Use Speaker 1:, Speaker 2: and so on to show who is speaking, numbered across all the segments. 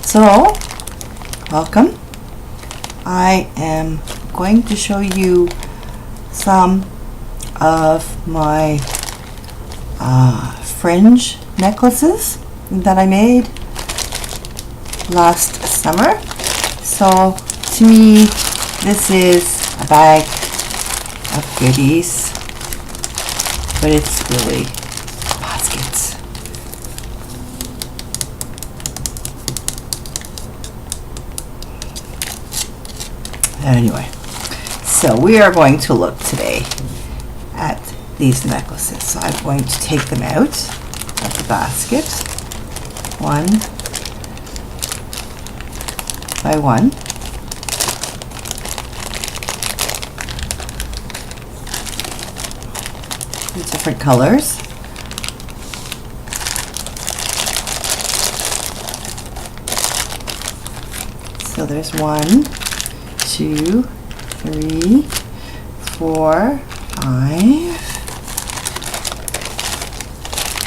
Speaker 1: So, welcome. I am going to show you some of my fringe necklaces that I made last summer. So, to me, this is a bag of goodies, but it's really baskets. Anyway, so we are going to look today at these necklaces. So I'm going to take them out of the basket one by one. Different colors. So there's 1, 2, 3, 4, 5,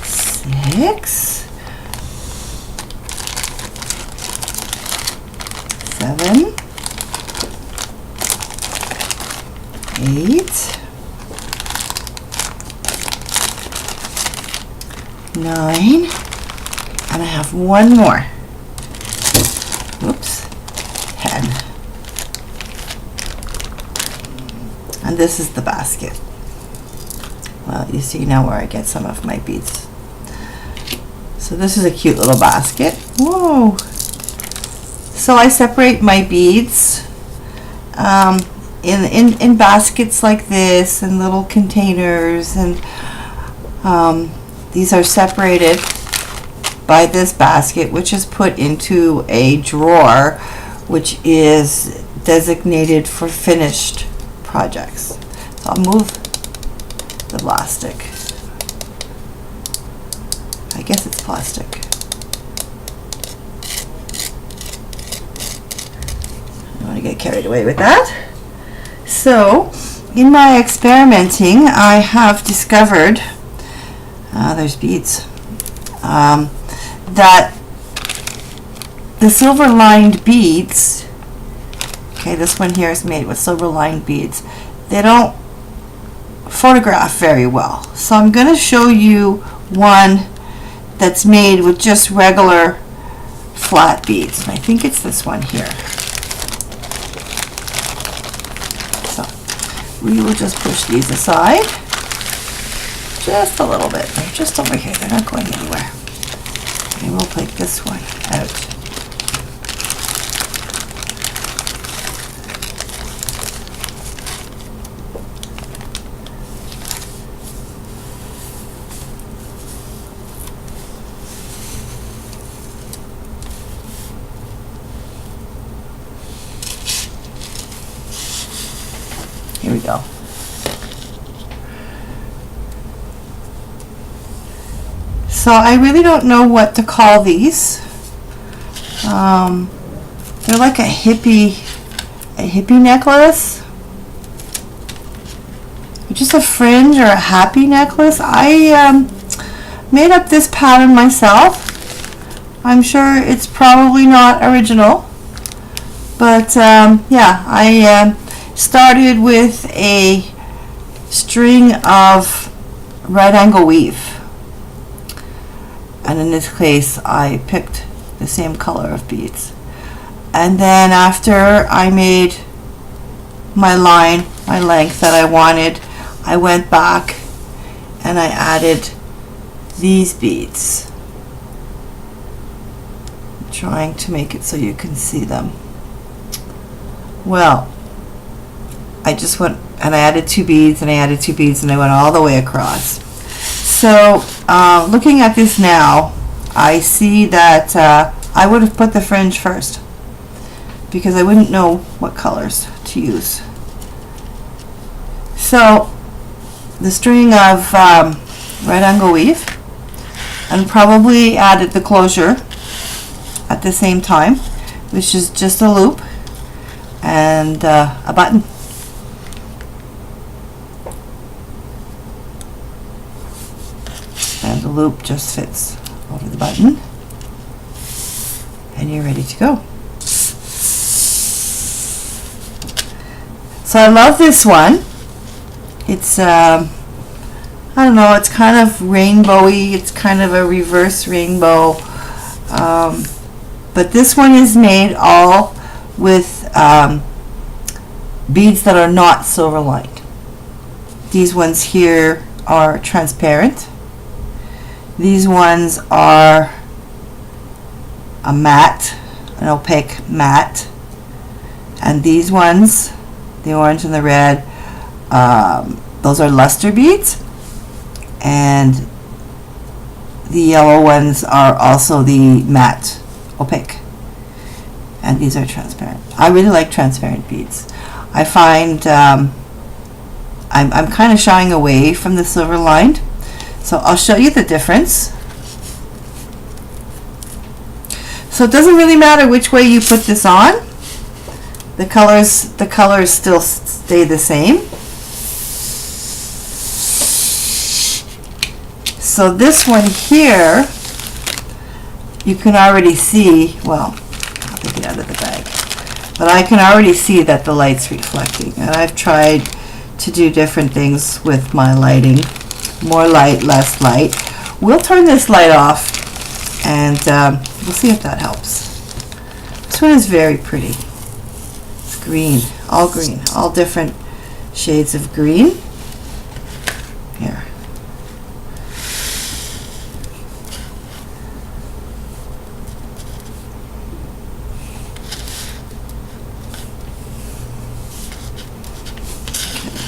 Speaker 1: 6, 7, 8, 9, and I have one more. Oops, 10. And this is the basket. Well, you see now where I get some of my beads. So this is a cute little basket. Whoa! So I separate my beads in baskets like this, and little containers, and these are separated by this basket, which is put into a drawer, which is designated for finished projects. So I'll move the plastic. I guess it's plastic. I don't want to get carried away with that. So, in my experimenting, I have discovered there's beads. That the silver lined beads, okay, this one here is made with silver lined beads, they don't photograph very well. So I'm going to show you one that's made with just regular flat beads. And I think it's this one here. So we will just push these aside. Just a little bit. They're just over here. They're not going anywhere. And we'll take this one out. Here we go. So I really don't know what to call these. They're like a hippie necklace. Just a fringe or a happy necklace. I made up this pattern myself. I'm sure it's probably not original, but yeah, I started with a string of right angle weave. And in this case, I picked the same color of beads. And then after I made my line, my length that I wanted, I went back and I added these beads. I'm trying to make it so you can see them. Well, I just went and I added 2 beads and I added 2 beads and I went all the way across. So looking at this now, I see that I would have put the fringe first because I wouldn't know what colors to use. So the string of right angle weave, and probably added the closure at the same time, which is just a loop and a button. And the loop just fits over the button. and you're ready to go. So I love this one. It's I don't know, it's kind of rainbowy, it's kind of a reverse rainbow, but this one is made all with beads that are not silver lined. These ones here are transparent. These ones are a matte, an opaque matte, and these ones, the orange and the red, those are luster beads, and the yellow ones are also the matte opaque, and these are transparent. I really like transparent beads. I find I'm kind of shying away from the silver lined, so I'll show you the difference. So it doesn't really matter which way you put this on. The colors still stay the same. So this one here, you can already see, well, I'll take it out of the bag, but I can already see that the light's reflecting, and I've tried to do different things with my lighting, more light, less light. We'll turn this light off, and we'll see if that helps. This one is very pretty. It's green, all different shades of green. Here.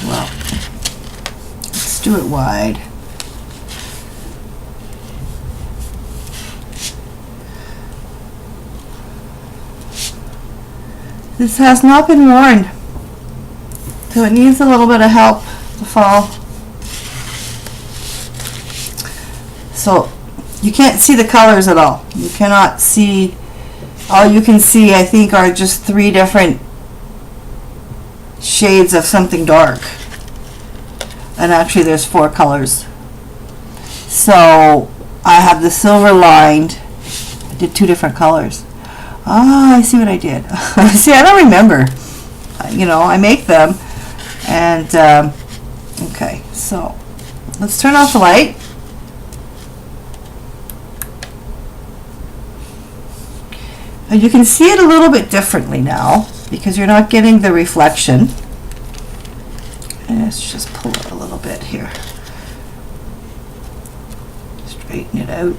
Speaker 1: Well, let's do it wide. This has not been worn, so it needs a little bit of help to fall. So you can't see the colors at all. You cannot see, all you can see I think are just 3 different shades of something dark, and actually there's 4 colors. So I have the silver lined. I did 2 different colors. Ah, I see what I did. See, I don't remember. You know, I make them, and okay, so let's turn off the light. And you can see it a little bit differently now because you're not getting the reflection. And let's just pull it a little bit here. Straighten it out.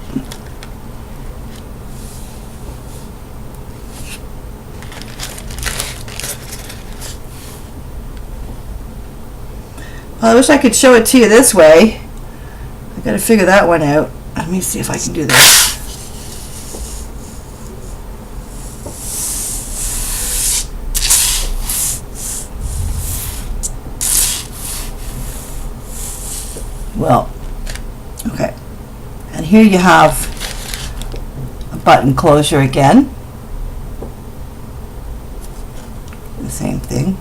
Speaker 1: Well, I wish I could show it to you this way. I gotta figure that one out. Let me see if I can do this. Well, okay. And here you have a button closure again. The same thing.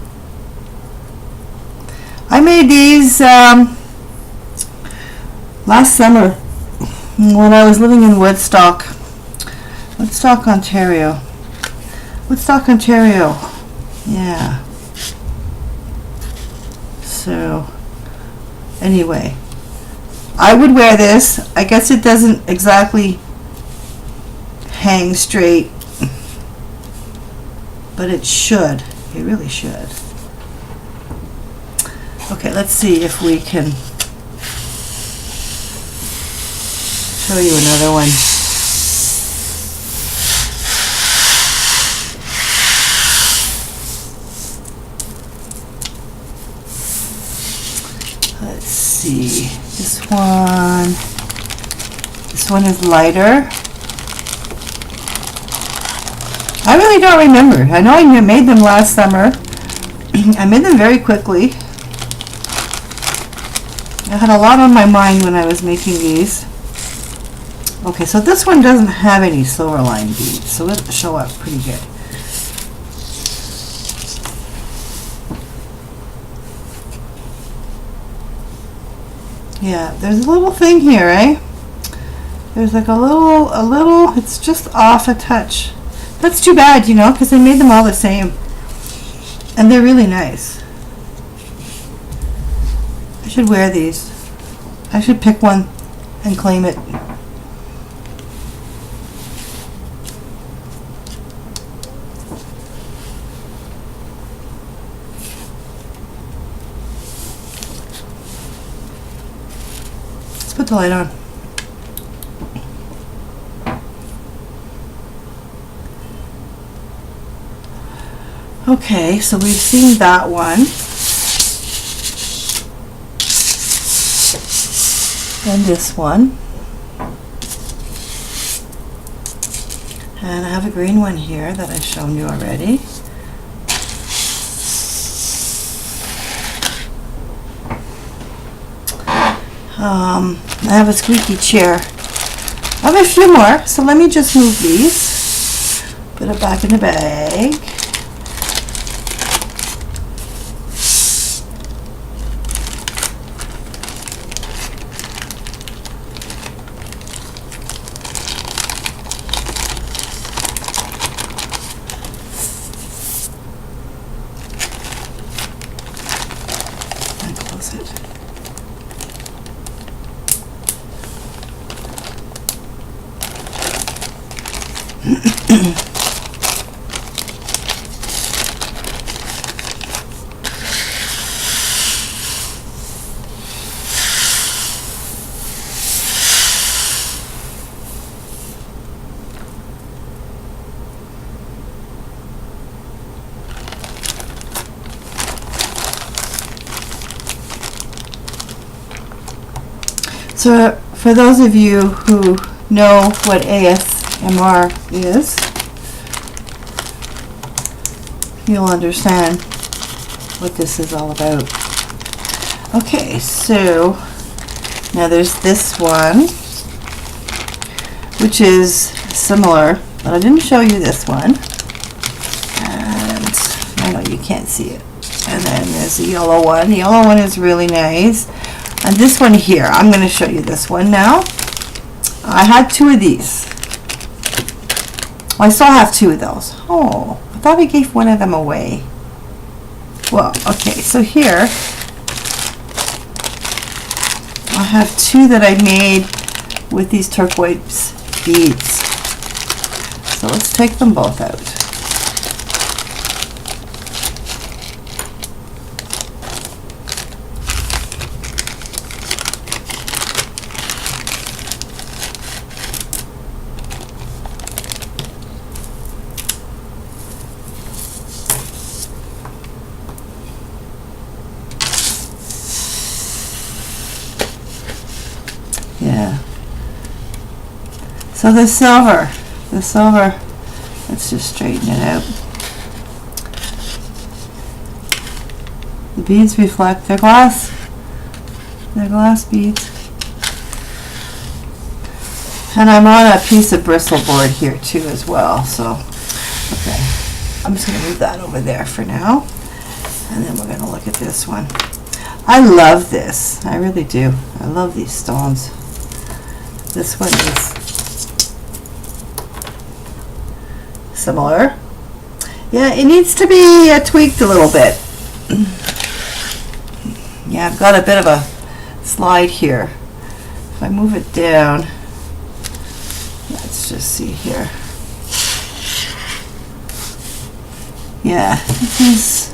Speaker 1: I made these last summer when I was living in Woodstock, Ontario. Yeah. So, anyway, I would wear this. I guess it doesn't exactly hang straight, but it should. It really should. Okay, let's see if we can show you another one. Let's see. This one is lighter. I really don't remember. I know I made them last summer. I made them very quickly. I had a lot on my mind when I was making these. Okay, so this one doesn't have any silver line beads, so it'll show up pretty good. Yeah, there's a little thing here, eh? There's like a little, it's just off a touch. That's too bad, you know, because I made them all the same. And they're really nice. I should wear these. I should pick one and claim it. Let's put the light on. Okay, so we've seen that one. And this one. And I have a green one here that I've shown you already. I have a squeaky chair. I have a few more, so let me just move these. Put it back in the bag. So for those of you who know what ASMR is, you'll understand what this is all about. Okay, so now there's this one, which is similar, but I didn't show you this one. And I know you can't see it. And then there's the yellow one. The yellow one is really nice. And this one here, I'm going to show you this one now. I had two of these. Well, I still have two of those. Oh, I thought I gave one of them away. Well, okay, so here I have two that I made with these turquoise beads. So let's take them both out. Yeah. So the silver, let's just straighten it out. The beads reflect their glass beads. And I'm on a piece of bristle board here too as well, so, okay. I'm just going to move that over there for now. And then we're going to look at this one. I love this, I really do. I love these stones. This one is similar. Yeah, it needs to be tweaked a little bit. Yeah, I've got a bit of a slide here. If I move it down, let's just see here. Yeah, this is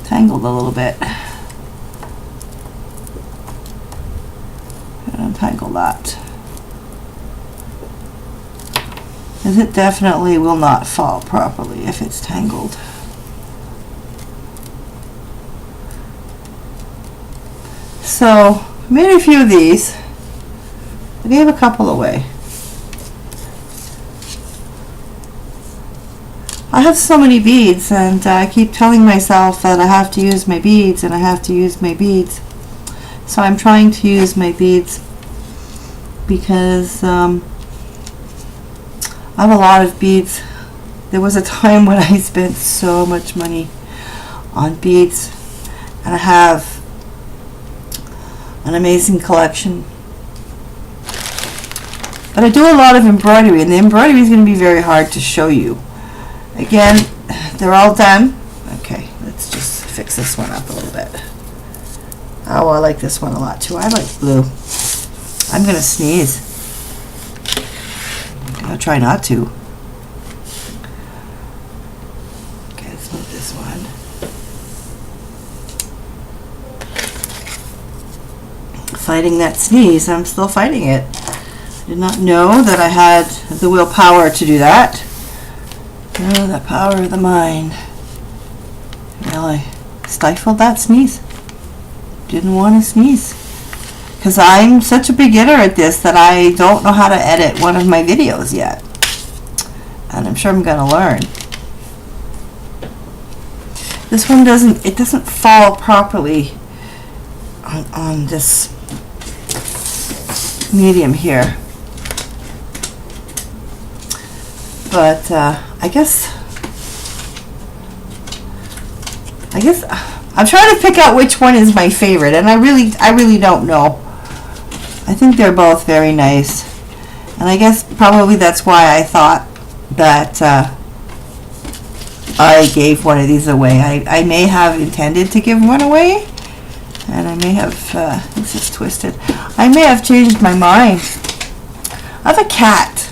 Speaker 1: tangled a little bit. Untangle that, as it definitely will not fall properly if it's tangled. So I made a few of these. I gave a couple away. I have so many beads, and I keep telling myself that I have to use my beads, and I have to use my beads. So I'm trying to use my beads because I have a lot of beads. There was a time when I spent so much money on beads, and I have an amazing collection. But I do a lot of embroidery, and the embroidery is going to be very hard to show you. Again, they're all done. Okay, let's just fix this one up a little bit. Oh, I like this one a lot too. I like blue. I'm going to sneeze. I'll try not to. Okay, let's move this one. Fighting that sneeze. I'm still fighting it. I did not know that I had the willpower to do that. Oh, the power of the mind. Really stifled that sneeze. Didn't want to sneeze. Because I'm such a beginner at this that I don't know how to edit one of my videos yet. And I'm sure I'm going to learn. This one doesn't fall properly on this medium here. But I guess I'm trying to pick out which one is my favorite, and I really don't know. I think they're both very nice, and I guess probably that's why I thought that I gave one of these away. I may have intended to give one away, and I may have this is twisted. I may have changed my mind. I have a cat.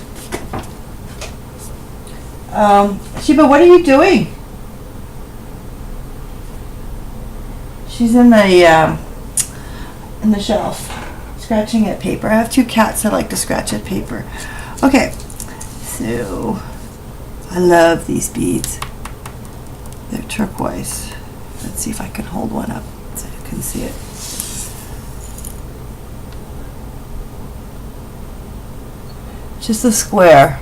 Speaker 1: Sheba, what are you doing? She's in the shelf, scratching at paper. I have two cats that like to scratch at paper. Okay, so I love these beads. They're turquoise. Let's see if I can hold one up so you can see it. Just a square.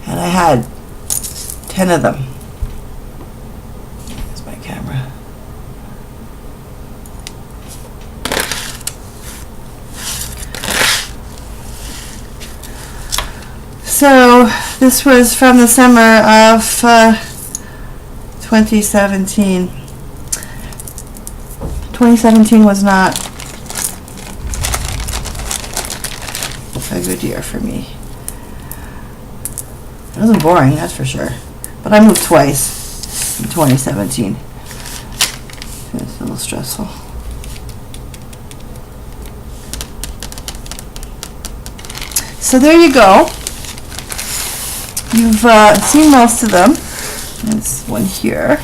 Speaker 1: And I had 10 of them. There's my camera. So this was from the summer of 2017. 2017 was not a good year for me. It wasn't boring, that's for sure. But I moved twice in 2017. It's a little stressful. So there you go. You've seen most of them. There's one here.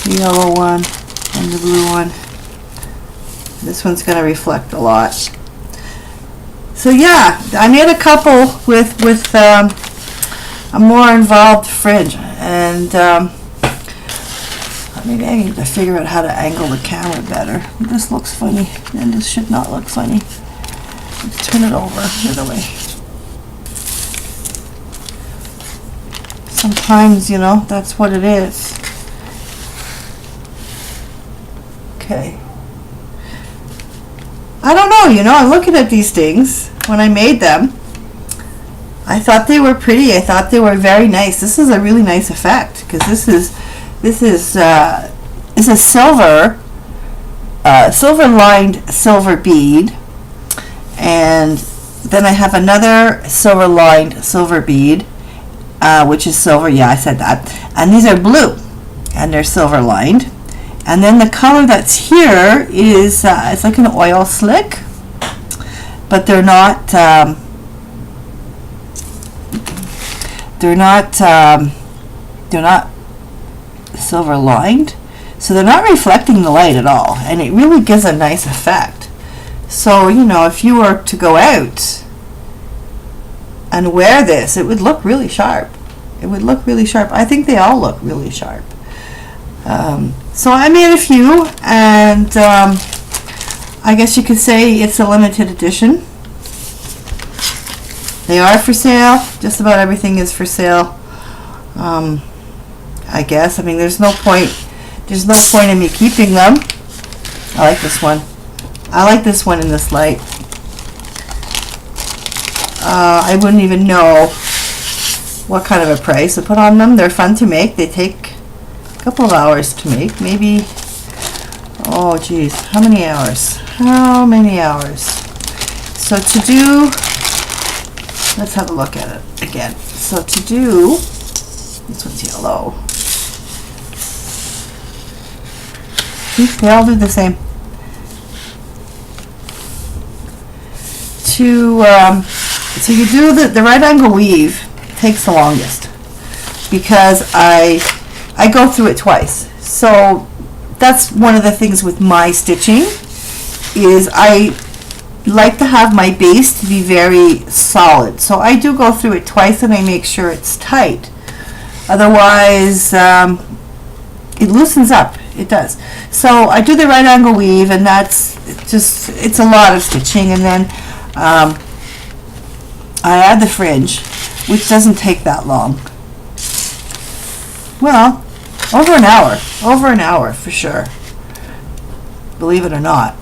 Speaker 1: The yellow one and the blue one. This one's going to reflect a lot. So yeah, I made a couple with a more involved fringe, and maybe I need to figure out how to angle the camera better. This looks funny, and this should not look funny. Let's turn it over the other way. Sometimes, you know, that's what it is. Okay. I don't know, you know, I'm looking at these things when I made them. I thought they were pretty. I thought they were very nice. This is a really nice effect because this is a silver lined silver bead, and then I have another silver lined silver bead, which is silver. Yeah, I said that. And these are blue, and they're silver lined. And then the color that's here is it's like an oil slick, but they're not silver lined, so they're not reflecting the light at all, and it really gives a nice effect. So, you know, if you were to go out and wear this, it would look really sharp. It would look really sharp. I think they all look really sharp. So I made a few, and I guess you could say it's a limited edition. They are for sale. Just about everything is for sale. I guess. I mean, there's no point in me keeping them. I like this one. I like this one in this light. I wouldn't even know what kind of a price to put on them. They're fun to make. They take a couple of hours to make, maybe Oh geez, how many hours? How many hours? So to do, let's have a look at it again. So to do, this one's yellow. See, they all do the same. So you do the right angle weave takes the longest because I go through it twice. So that's one of the things with my stitching is I like to have my base to be very solid. So I do go through it twice and I make sure it's tight. Otherwise, it loosens up. It does. So I do the right angle weave, and that's just, it's a lot of stitching. And then I add the fringe, which doesn't take that long. Well, over an hour for sure, believe it or not.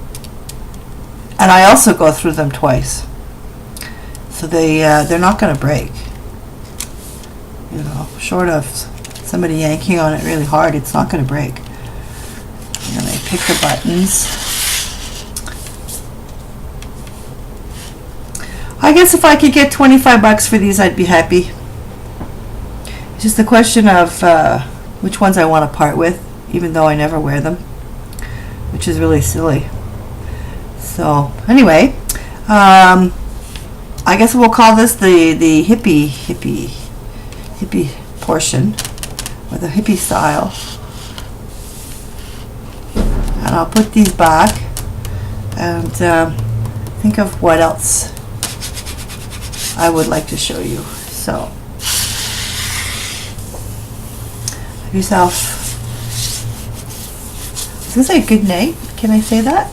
Speaker 1: And I also go through them twice, so they're not going to break. You know, short of somebody yanking on it really hard, it's not going to break. And I pick the buttons. I guess if I could get $25 for these, I'd be happy. It's just a question of which ones I want to part with, even though I never wear them, which is really silly. So anyway, I guess we'll call this the hippie portion, or the hippie style. And I'll put these back and think of what else I would like to show you. So have yourself, is this a good night? Can I say that?